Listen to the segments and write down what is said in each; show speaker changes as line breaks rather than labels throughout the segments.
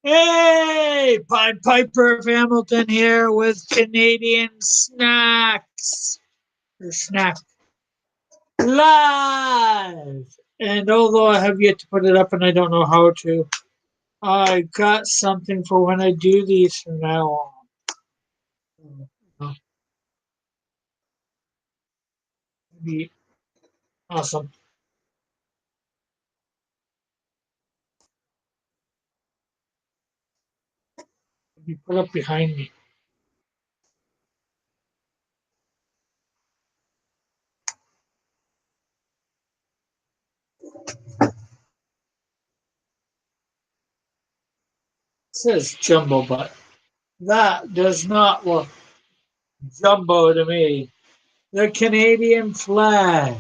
Hey, Pied Piper of Hamilton here with Canadian Snacks. Or Snack Live. And although I have yet to put it up and I don't know how to, I got something for when I do these from now on. Be awesome. Be put up behind me. It says jumbo, but that does not look jumbo to me. The Canadian flag.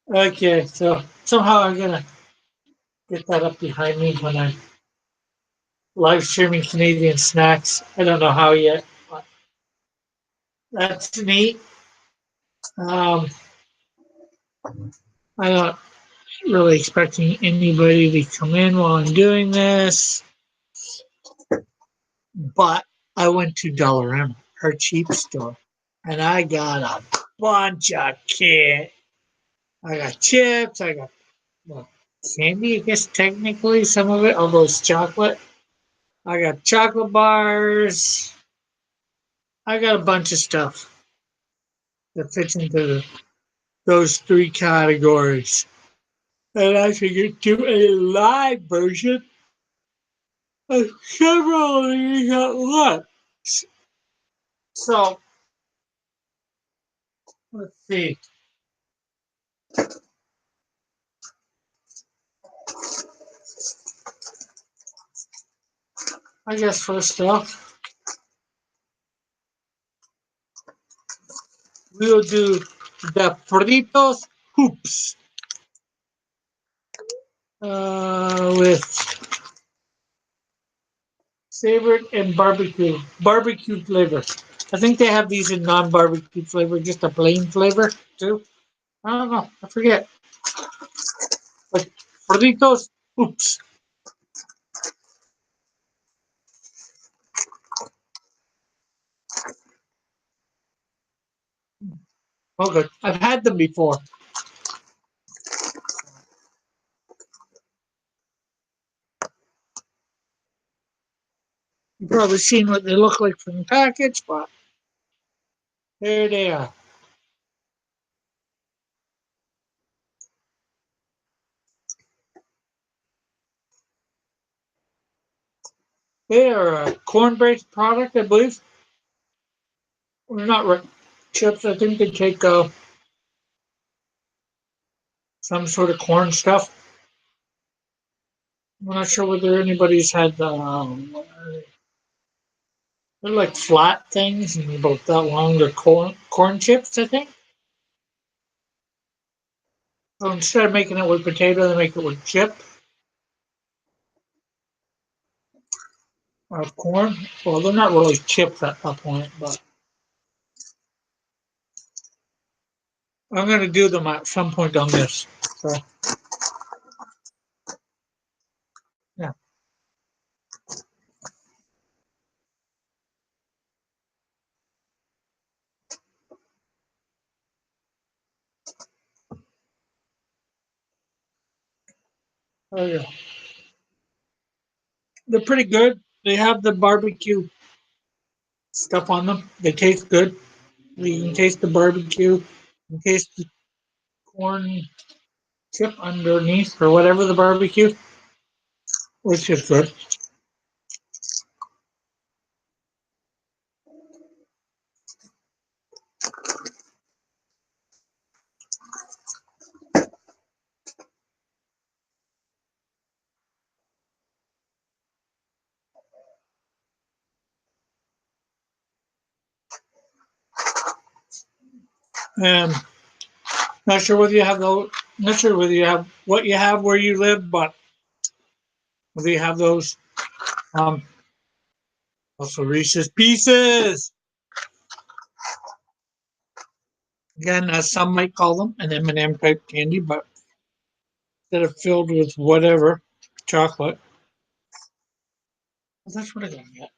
Okay, so somehow I'm gonna get that up behind me when I'm live streaming Canadian Snacks. I don't know how yet, but that's neat. Um, I'm not really expecting anybody to come in while I'm doing this, but I went to Dollarama, her cheap store, and I got a bunch of kit. I got chips. I got well, candy. I guess technically some of it, although it's chocolate. I got chocolate bars. I got a bunch of stuff that fits into those three categories. And I figured do a live version of several of these at once. So let's see. I guess first off, we'll do the Fritos Hoops with savored and barbecue flavor. I think they have these in non-barbecue flavor, just a plain flavor too. I don't know. I forget. But Fritos Hoops. Oh, good. I've had them before. You've probably seen what they look like from the package, but there they are. They are a corn-based product, I believe. Well, not chips. I think they take some sort of corn stuff. I'm not sure whether anybody's had they're like flat things and about that long. They're corn chips, I think. So instead of making it with potato, they make it with chip of corn. Well, they're not really chips at that point, but I'm going to do them at some point on this. So yeah, there you go. They're pretty good. They have the barbecue stuff on them. They taste good. You can taste the barbecue. You can taste the corn chip underneath or whatever the barbecue, which is good. And not sure whether you have those. Not sure whether you have what you have where you live, but whether you have those. Um, Also Reese's Pieces. Again, as some might call them, an M&M type candy, but instead of filled with whatever chocolate, well, that's what I got.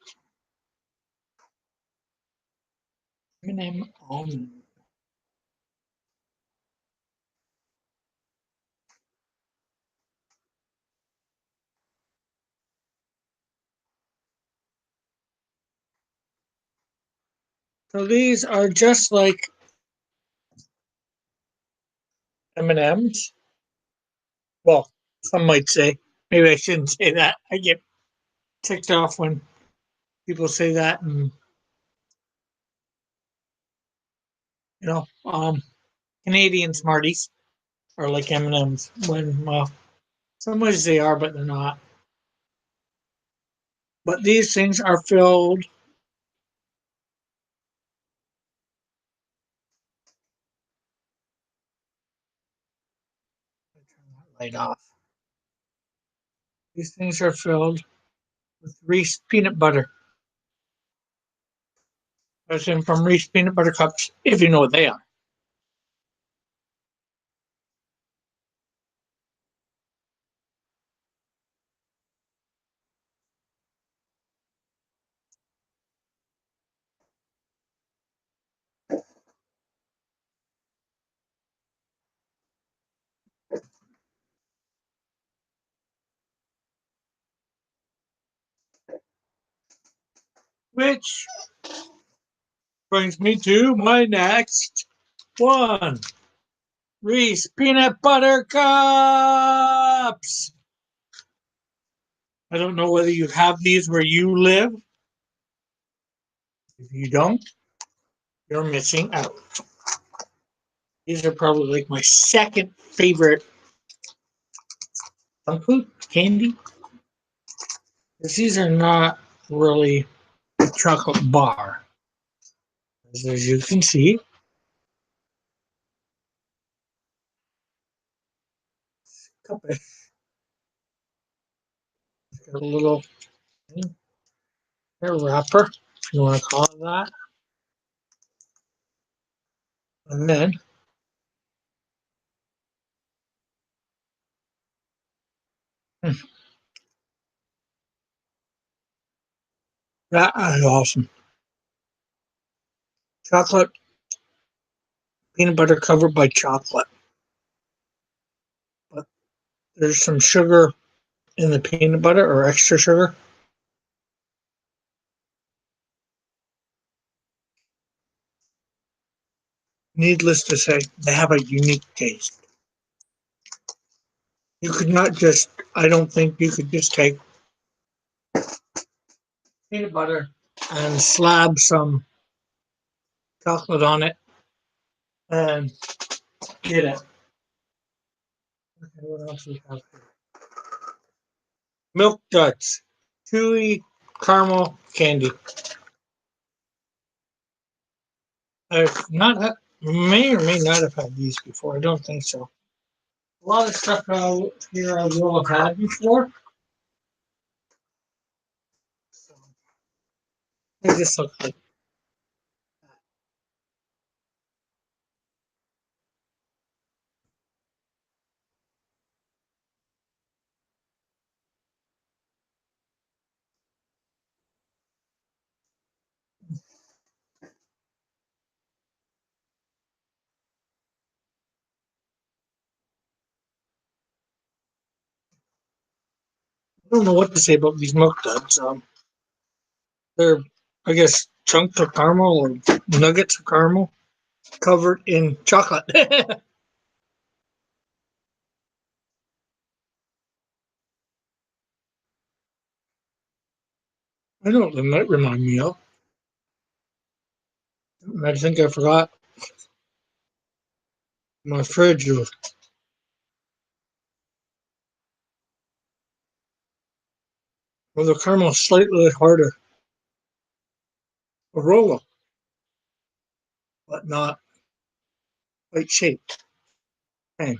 M&M almond. So these are just like M&Ms. Well, some might say. Maybe I shouldn't say that. I get ticked off when people say that, and you know, Canadian Smarties are like M&Ms. When well, some ways they are, but they're not. But these things are filled. Turn that light off. These things are filled with Reese peanut butter. As in from Reese peanut butter cups, if you know what they are. Which brings me to my next one. Reese peanut butter cups. I don't know whether you have these where you live. If you don't, you're missing out. These are probably like my second favorite junk food candy. Because these are not really a chocolate bar. As you can see, it's got a little wrapper, if you want to call it that. And then hmm, that is awesome. Chocolate peanut butter covered by chocolate. But there's some sugar in the peanut butter or extra sugar. Needless to say, they have a unique taste. You could not just, I don't think you could just take peanut butter and slab some chocolate on it and get it. Okay, what else we have here? Milk Duds, chewy caramel candy. I've not had, may or may not have had these before. I don't think so. A lot of stuff out here I will have had before. So they just look like I don't know what to say about these Milk Duds. They're I guess chunks of caramel or nuggets of caramel covered in chocolate. I know what they might remind me of. I think I forgot my fridge. Well, the caramel is slightly harder, a roller, but not quite shaped. Hey,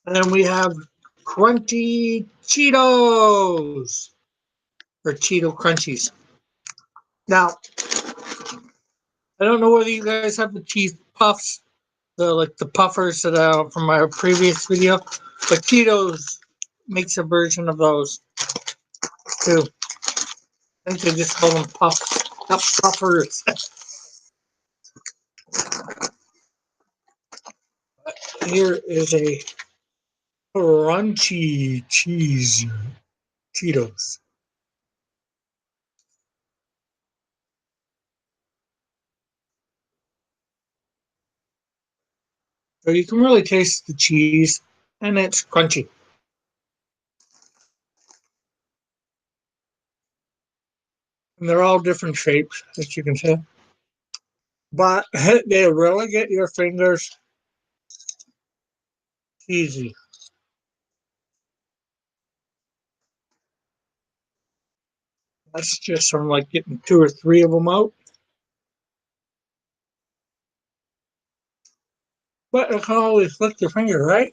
And then we have Crunchy Cheetos or Cheeto Crunchies. Now, I don't know whether you guys have the cheese puffs, the puffers that from my previous video, but Cheetos makes a version of those too. I think they just call them puffs, not puffers. Here is a crunchy cheese Cheetos. So you can really taste the cheese, and it's crunchy. And they're all different shapes, as you can see. But they really get your fingers cheesy. That's just from like getting two or three of them out. But you can always lick your finger, right?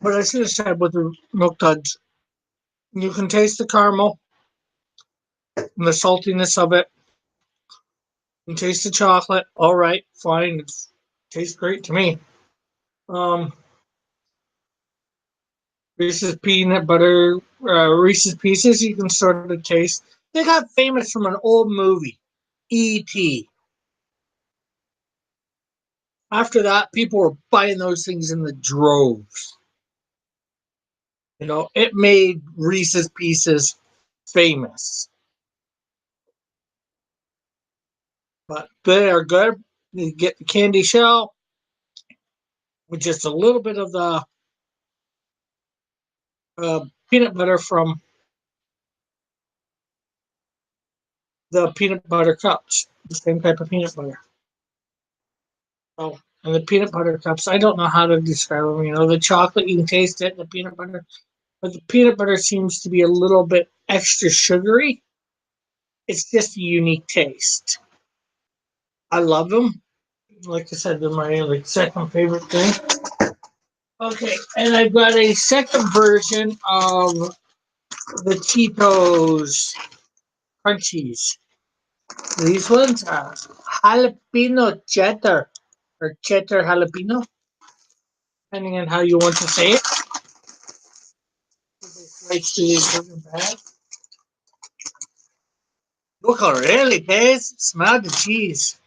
But I should have said with the Milk Duds, you can taste the caramel and the saltiness of it. You can taste the chocolate. All right, fine. It tastes great to me. Um, Reese's peanut butter, Reese's Pieces, you can sort of taste. They got famous from an old movie, E.T. After that, people were buying those things in the droves. You know, it made Reese's Pieces famous. But they are good. You get the candy shell with just a little bit of the peanut butter from the peanut butter cups, the same type of peanut butter. So, and the peanut butter cups, I don't know how to describe them. You know, the chocolate, you can taste it, the peanut butter, but the peanut butter seems to be a little bit extra sugary. It's just a unique taste. I love them. Like I said, they're my like second favorite thing. Okay, and I've got a second version of the Cheetos Crunchies. These ones are jalapeno cheddar or cheddar jalapeno, depending on how you want to say it. Slice these in the bag. Look how really tastes. Smell the cheese.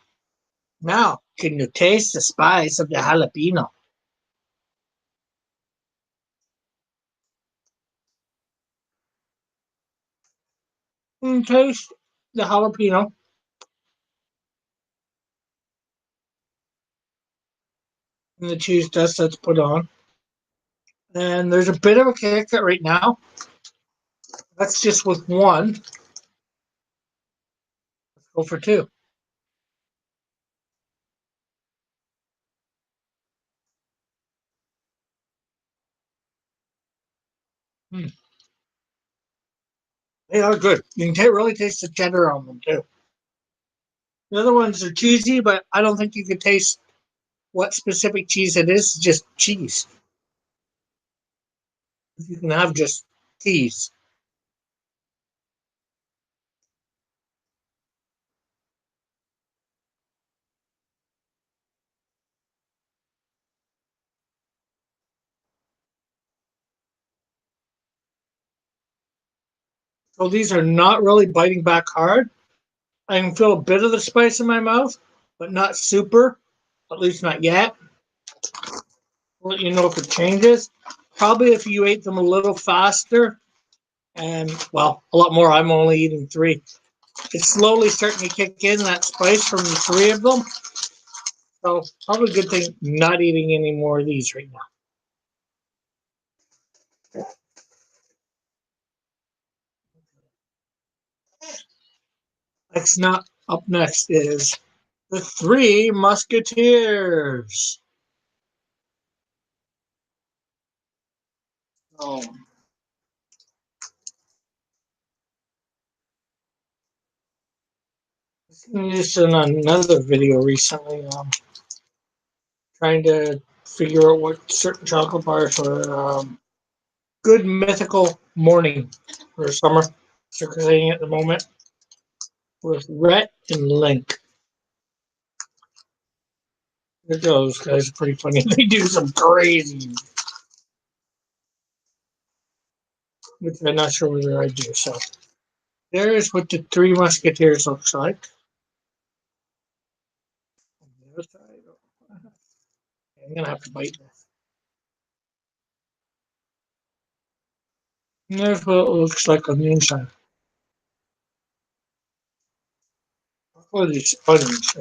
Now, can you taste the spice of the jalapeno? And taste the jalapeno and the cheese dust that's put on. And there's a bit of a kick right now. That's just with one. Let's go for two. Mm, they are good. You can really taste the cheddar on them too. The other ones are cheesy, but I don't think you can taste what specific cheese it is. It's just cheese. You can have just cheese. So these are not really biting back hard. I can feel a bit of the spice in my mouth, but not super, at least not yet. I'll let you know if it changes. Probably if you ate them a little faster and, well, a lot more. I'm only eating three. It's slowly starting to kick in that spice from the three of them. So, probably a good thing not eating any more of these right now. Next, not up next is the Three Musketeers. Oh, Just in another video recently, trying to figure out what certain chocolate bars were good mythical morning for summer circulating at the moment with Rhett and Link. Those guys are pretty funny. They do some crazy, which I'm not sure whether I do. So there's what the Three Musketeers looks like. I'm gonna have to bite this. And there's what it looks like on the inside. What are these onions?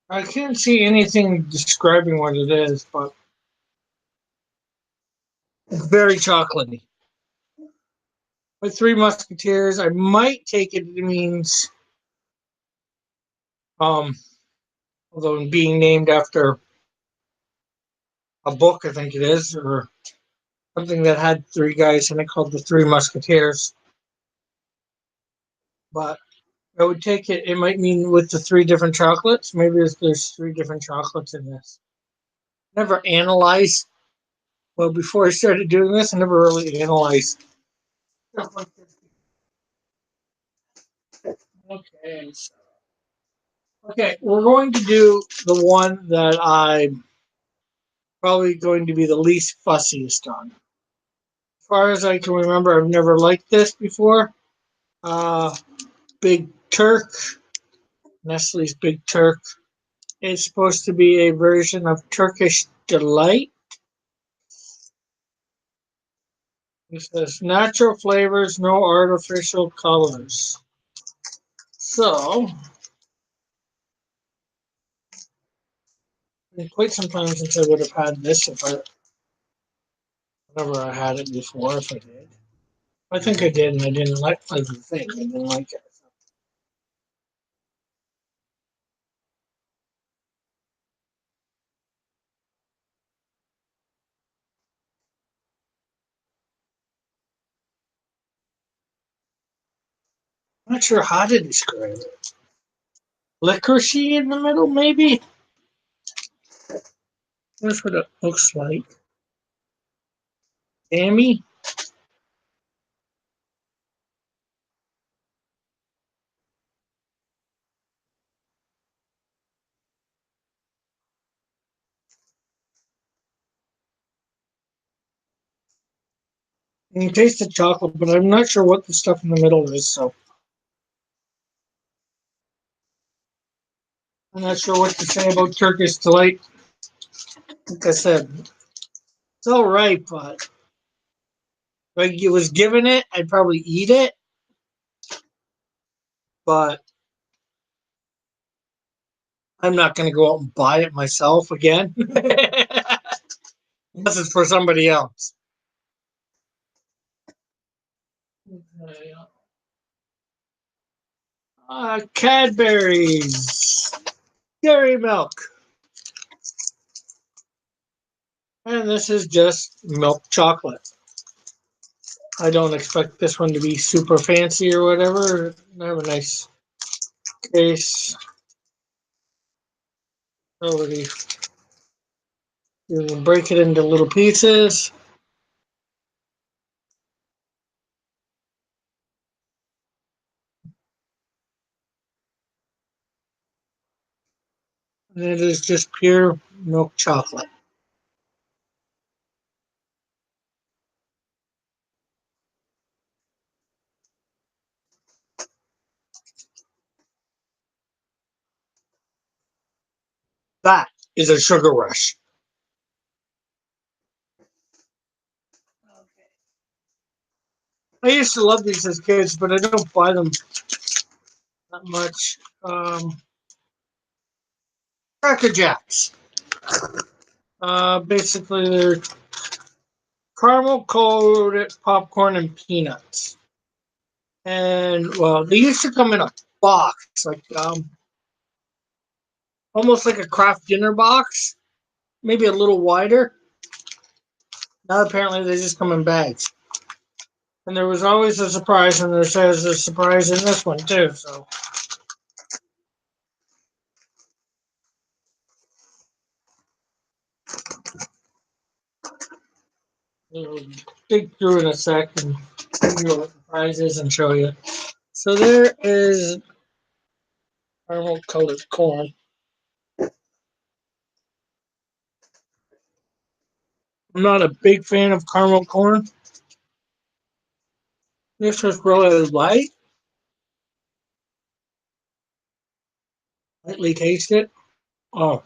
I can't see anything describing what it is, but it's very chocolatey. With Three Musketeers, I might take it means, um, although being named after a book, I think it is, or something that had three guys in it called the Three Musketeers. But I would take it, it might mean with the three different chocolates. Maybe there's three different chocolates in this. Never analyzed, well, before I started doing this, I never really analyzed stuff like this. Okay. Okay, we're going to do the one that I'm probably going to be the least fussiest on. As far as I can remember, I've never liked this before. Uh, Big Turk, Nestle's Big Turk. It's supposed to be a version of Turkish Delight. It says natural flavors, no artificial colors. So, quite some time since I would have had this if I, whenever I had it before, if I did. I think I did, and I didn't like the thing. I didn't like it. I'm not sure how to describe it. Licoricey in the middle, maybe? That's what it looks like. Amy? And you taste the chocolate, but I'm not sure what the stuff in the middle is, so I'm not sure what to say about Turkish Delight. Like I said, it's all right, but if I was given it, I'd probably eat it, but I'm not going to go out and buy it myself again. Unless it's for somebody else. Cadbury's Dairy Milk. And this is just milk chocolate. I don't expect this one to be super fancy or whatever. I have a nice case. Already, you can break it into little pieces. And it is just pure milk chocolate. That is a sugar rush. I used to love these as kids, but I don't buy them that much. Cracker Jacks. Basically, they're caramel coated popcorn and peanuts. And well, they used to come in a box, like almost like a craft dinner box, maybe a little wider. Now apparently they just come in bags. And there was always a surprise, and there says a surprise in this one too. So we'll dig through in a sec and give you what the surprise is and show you. So there is caramel colored corn. I'm not a big fan of caramel corn. This is really light. Lightly taste it. Oh,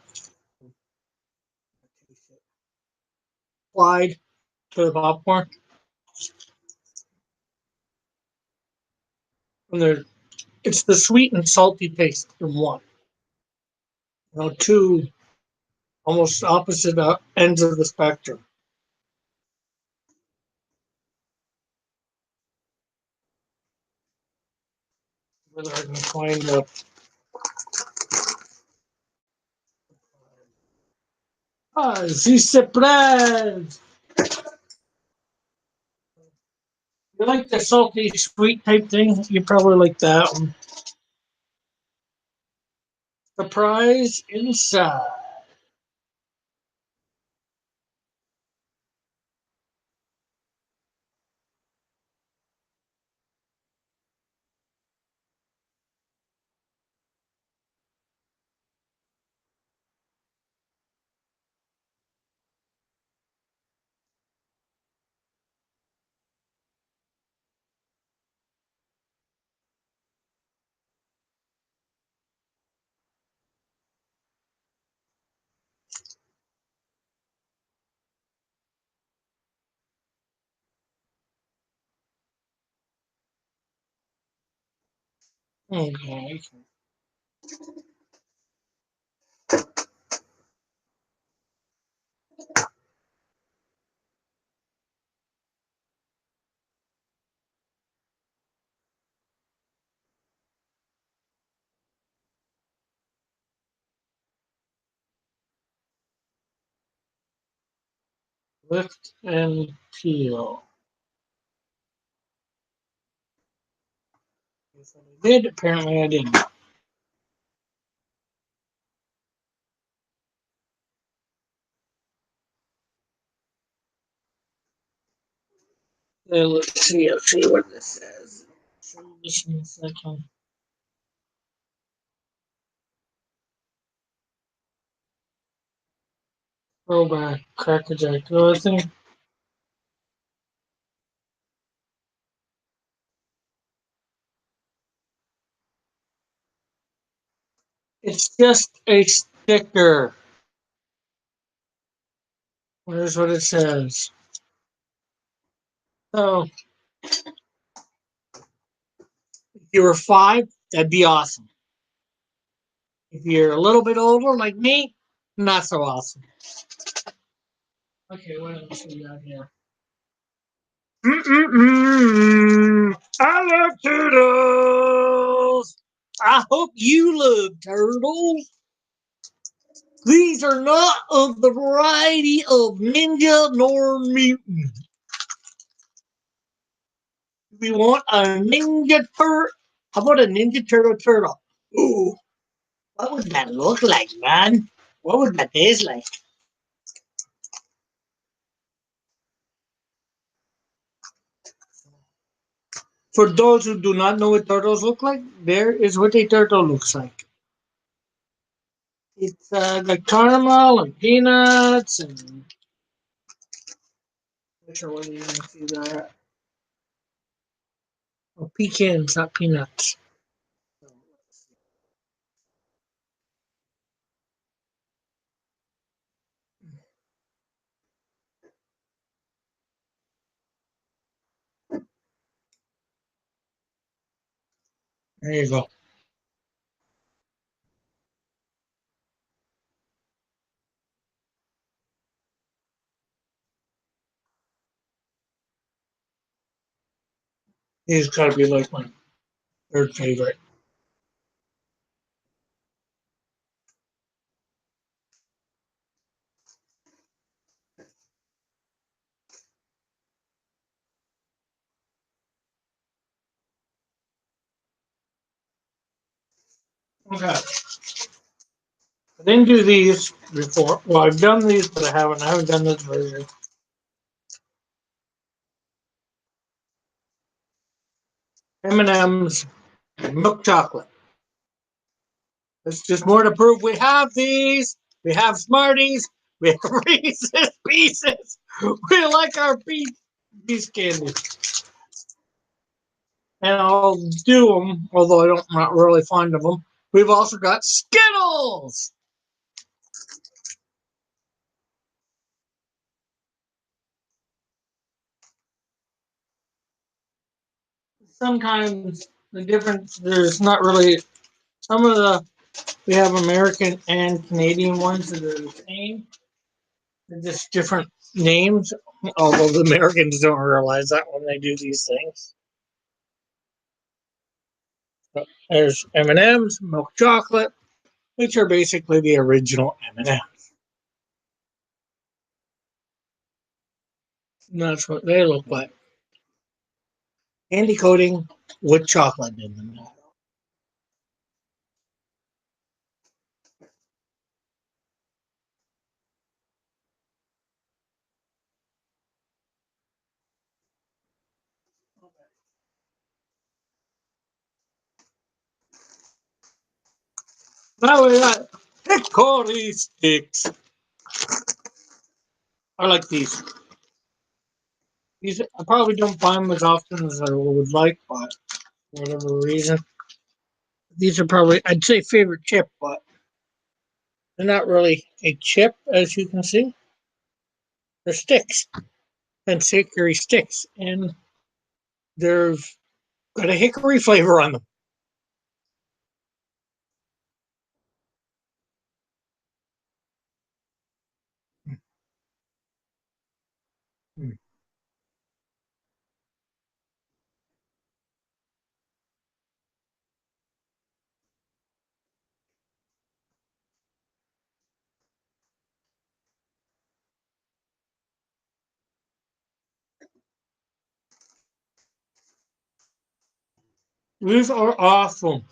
applied to the popcorn. And there, it's the sweet and salty taste in one. You know, two almost opposite ends of the spectrum. Whether I can find a the surprise. You like the salty sweet type thing? You probably like that one. Surprise inside. Okay. Lift and peel. If I did, apparently I didn't. Let's see. Let's see what this says. Show you this in a second. Throwback, Cracker Jack. Oh, I think it's just a sticker. Here's what it says. So, if you were 5, that'd be awesome. If you're a little bit older, like me, not so awesome. Okay, what else we got here? I love turtles. I hope you love turtles. These are not of the variety of ninja nor mutant. We want a ninja turtle. How about a ninja turtle? Ooh, what would that look like, man? What would that taste like? For those who do not know what turtles look like, there is what a turtle looks like. It's like caramel and peanuts and not sure whether you can see that. Oh, pecans, not peanuts. There you go. These gotta be like my third favorite. Okay. I didn't do these before. Well, I've done these, but I haven't done this version. M&M's milk chocolate. It's just more to prove we have these. We have Smarties. We have Reese's Pieces. We like our piece candy. And I'll do them, although I'm not really fond of them. We've also got Skittles. Sometimes the difference, there's not really, some of the, we have American and Canadian ones that are the same. They're just different names, although the Americans don't realize that when they do these things. But there's M&M's, milk chocolate, which are basically the original M&M. And that's what they look like. Candy coating with chocolate in them. Now we got hickory sticks. I like these. These I probably don't buy them as often as I would like, but for whatever reason, these are probably I'd say favorite chip, but they're not really a chip, as you can see. They're sticks and hickory sticks, and they've got a hickory flavor on them. Mm. These are awesome.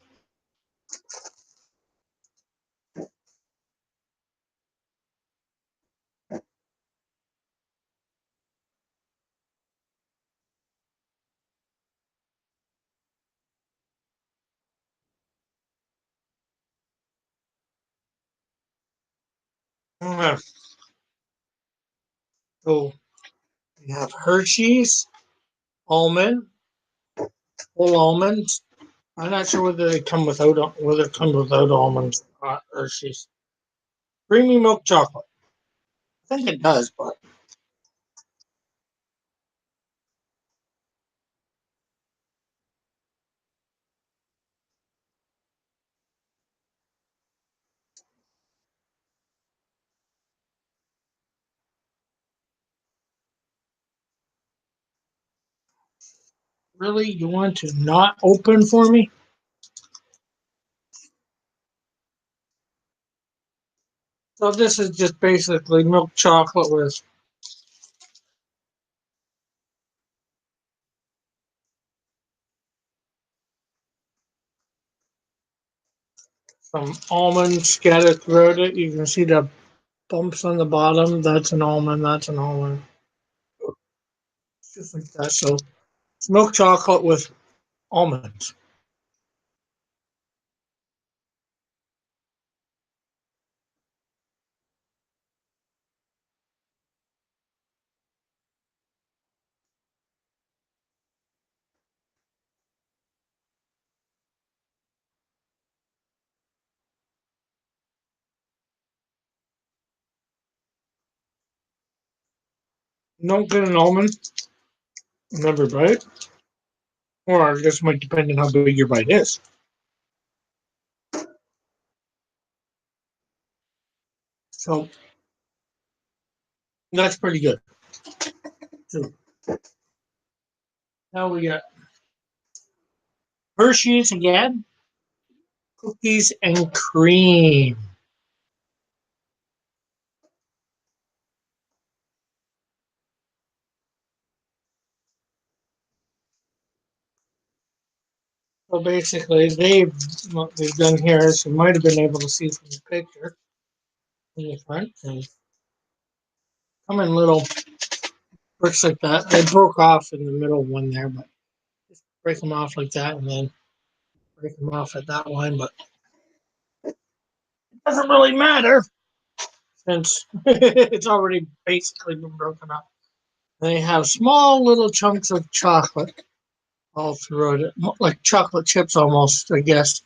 Okay. So we have Hershey's almond, whole almonds. I'm not sure whether it comes without almonds or Hershey's. Creamy milk chocolate. I think it does, but really, you want to not open for me? So this is just basically milk chocolate with some almonds scattered throughout it. You can see the bumps on the bottom. That's an almond. That's an almond. Just like that. So it's milk chocolate with almonds. Don't get an almond in every bite, or I guess it might depend on how big your bite is. So that's pretty good. So now we got Hershey's again, cookies and cream. So basically, what they've done here is you might have been able to see from the picture in the front. They come in little bricks like that. They broke off in the middle one there, but just break them off like that, and then break them off at that line. But it doesn't really matter since it's already basically been broken up. They have small little chunks of chocolate all throughout it, like chocolate chips almost, I guess.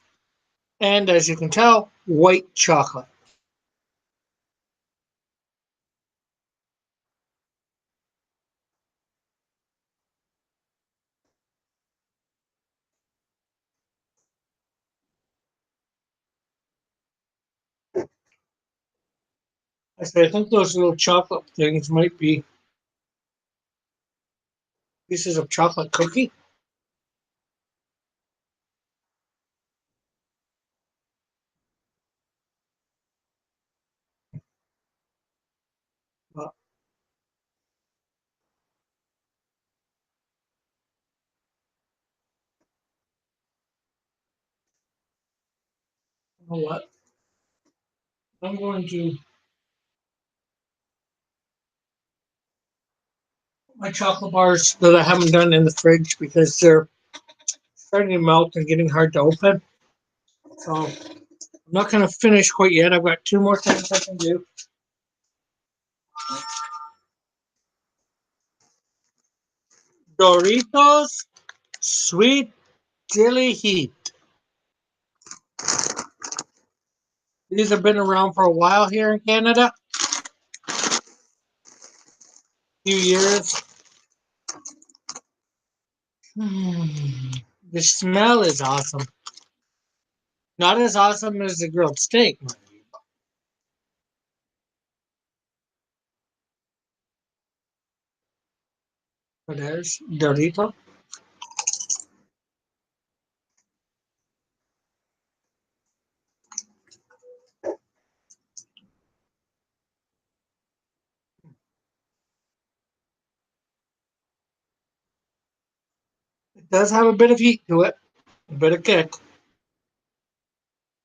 And as you can tell, white chocolate. I think those little chocolate things might be pieces of chocolate cookie. Uh, you know what? I'm going to put my chocolate bars that I haven't done in the fridge because they're starting to melt and getting hard to open. So I'm not going to finish quite yet. I've got two more things I can do. Doritos Sweet Chili Heat. These have been around for a while here in Canada, a few years. Mm, the smell is awesome. Not as awesome as the grilled steak, mind you. But there's Dorito. It does have a bit of heat to it, a bit of kick.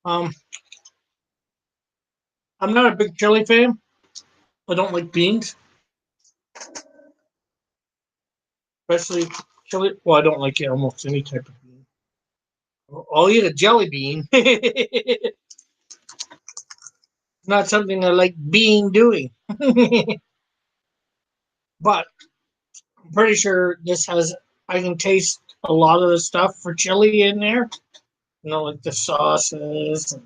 Um, I'm not a big chili fan. I don't like beans, especially chili. Well, I don't like almost any type of bean. I'll eat a jelly bean. It's not something I like being doing. But I'm pretty sure this has. I can taste a lot of the stuff for chili in there. You know, like the sauces and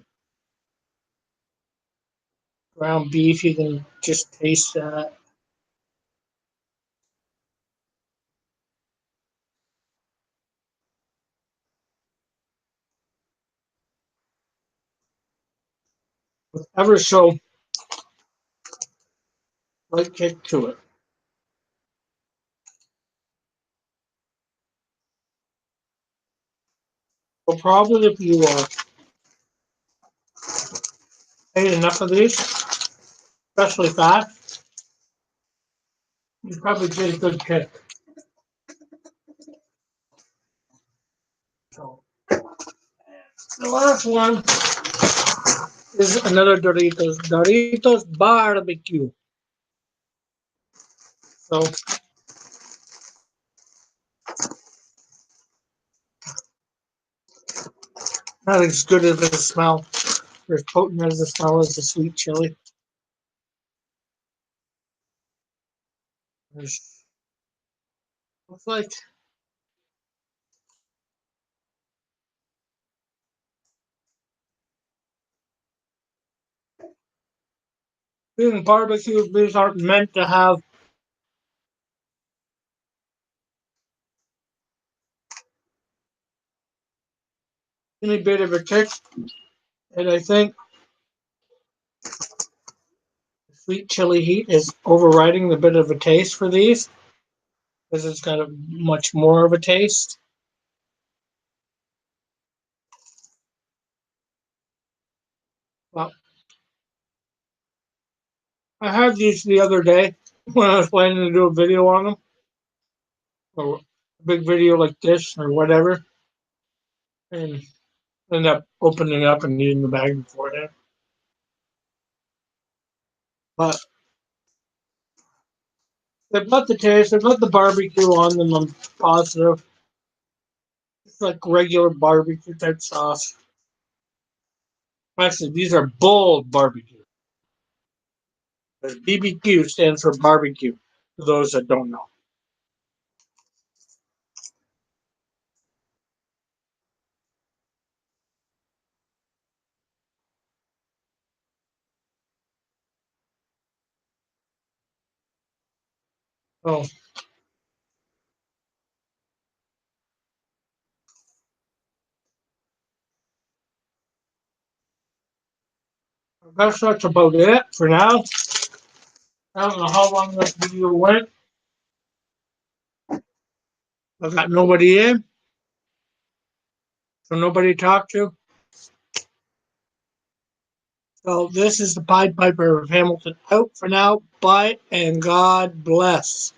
ground beef. You can just taste that. With ever so light kick to it. Well, probably if you ate enough of these, especially fat, you probably get a good kick. So the last one is another Doritos, Doritos barbecue. So not as good as the smell, or as potent as the smell as the sweet chili. There's, looks like being barbecue, these aren't meant to have any bit of a kick. And I think the sweet chili heat is overriding the bit of a taste for these because it's got a much more of a taste. Well, I had these the other day when I was planning to do a video on them, or a big video like this or whatever. and end up opening it up and eating the bag beforehand. But they put the taste, they put the barbecue on them. I'm positive. It's like regular barbecue type sauce. Actually, these are bold barbecue. BBQ stands for barbecue, for those that don't know. So I guess that's about it for now. I don't know how long this video went. I've got nobody in, so nobody to talk to. So this is the Pied Piper of Hamilton out for now. Bye and God bless.